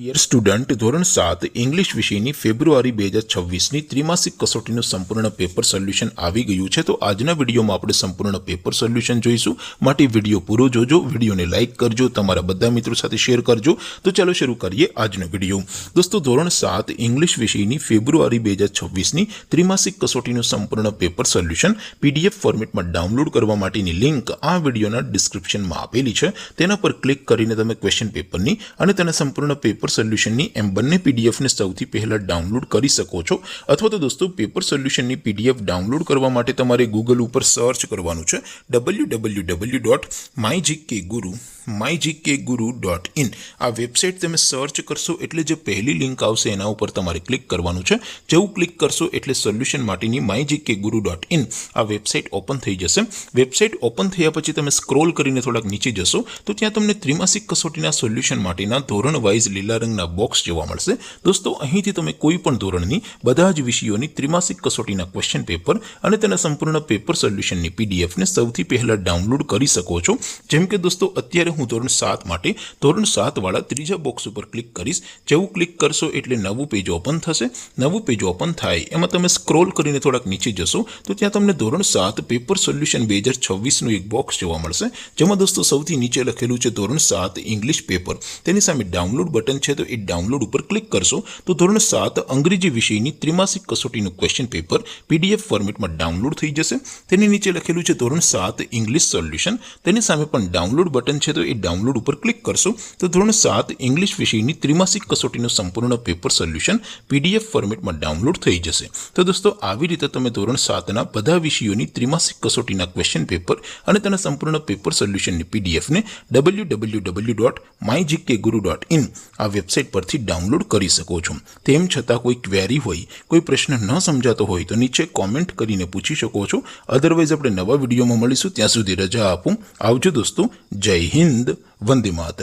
Dear student ધોરણ 7 English વિષયની ફેબ્રુઆરી 2026ની ત્રિમાસિક કસોટીનું સંપૂર્ણ પેપર સોલ્યુશન આવી ગયું છે। તો આજના વિડીયોમાં આપણે સંપૂર્ણ પેપર સોલ્યુશન જોઈશું। માટે વિડીયો પૂરો જોજો, વિડીયોને લાઇક કરજો, તમારા બધા મિત્રો સાથે શેર કરજો। તો ચાલો શરૂ કરીએ આજનો વિડીયો। દોસ્તો ધોરણ 7 ઇંગ્લિશ વિષયની ફેબ્રુઆરી 2026ની ત્રિમાસિક કસોટીનું સંપૂર્ણ પેપર સોલ્યુશન પીડીએફ ફોર્મેટમાં ડાઉનલોડ કરવા માટેની લિંક આ વિડીયોના ડિસ્ક્રિપ્શનમાં આપેલી છે। તેના પર ક્લિક કરીને તમે ક્વેશ્ચન પેપરની અને તેના સંપૂર્ણ પેપર સોલ્યુશનની એમ બંને પીડીએફને સૌથી પહેલા ડાઉનલોડ કરી શકો છો। અથવા તો દોસ્તો પેપર સોલ્યુશનની પીડીએફ ડાઉનલોડ કરવા માટે તમારે ગૂગલ ઉપર સર્ચ કરવાનું છે www.mygkguru.in। આ વેબસાઇટ તમે સર્ચ કરશો એટલે જે પહેલી લિંક આવશે એના ઉપર તમારે ક્લિક કરવાનું છે। જેવું ક્લિક કરશો એટલે સોલ્યુશન માટેની mygkguru.in આ વેબસાઇટ ઓપન થઈ જશે। વેબસાઇટ ઓપન થયા પછી તમે સ્ક્રોલ કરીને થોડાક નીચે જશો તો ત્યાં તમને ત્રિમાસિક કસોટીના સોલ્યુશન માટેના ધોરણ વાઇઝ લીલા રંગના બોક્સ જોવા મળશે। દોસ્તો અહીંથી તમે કોઈ પણ ધોરણની બધા જ વિષયોની ત્રિમાસિક કસોટીના ક્વેશ્ચન પેપર અને તેના સંપૂર્ણ પેપર સોલ્યુશનની પીડીએફને સૌથી પહેલા ડાઉનલોડ કરી શકો છો। જેમ કે દોસ્તો અત્યારે હું ધોરણ 7 માટે ધોરણ 7 વાળા ત્રીજા બોક્સ ઉપર ક્લિક કરીશ। જેવું ક્લિક કરશો એટલે નવું પેજ ઓપન થશે। નવું પેજ ઓપન થાય એમાં તમે સ્ક્રોલ કરીને થોડાક નીચે જશો તો ત્યાં તમને ધોરણ 7 પેપર સોલ્યુશન 2026નું એક બોક્સ જોવા મળશે। જેમાં દોસ્તો સૌથી નીચે લખેલું છે ધોરણ 7 ઇંગ્લિશ પેપર। તેની સામે ડાઉનલોડ બટન છે તો એ ડાઉનલોડ ઉપર ક્લિક કરશો તો ધોરણ 7 અંગ્રેજી વિષયની ત્રિમાસિક કસોટીનું ક્વેશ્ચન પેપર પીડીએફ ફોર્મેટમાં ડાઉનલોડ થઈ જશે। તેની નીચે લખેલું છે ધોરણ 7 ઇંગ્લિશ સોલ્યુશન। તેની સામે પણ ડાઉનલોડ બટન છે તો એ ડાઉનલોડ ઉપર ક્લિક કરશો તો ધોરણ 7 ઇંગ્લિશ વિષયની ત્રિમાસિક કસોટીનું સંપૂર્ણ પેપર સોલ્યુશન પીડીએફ ફોર્મેટમાં ડાઉનલોડ થઈ જશે। તો દોસ્તો આવી રીતે તમે ધોરણ 7ના બધા વિષયોની ત્રિમાસિક કસોટીના ક્વેશ્ચન પેપર અને તેના સંપૂર્ણ પેપર સોલ્યુશનની પીડીએફને www.mygkguru.in આ વેબસાઇટ પરથી ડાઉનલોડ કરી શકો છો। તેમ છતાં કોઈ ક્વેરી હોય, કોઈ પ્રશ્ન ન સમજાતો હોય તો નીચે કોમેન્ટ કરીને પૂછી શકો છો। અધરવાઇઝ આપણે નવા વિડીયોમાં મળીશું, ત્યાં સુધી રજા આપો। આવજો દોસ્તો, જય હિન્દ, વંદે માતરમ।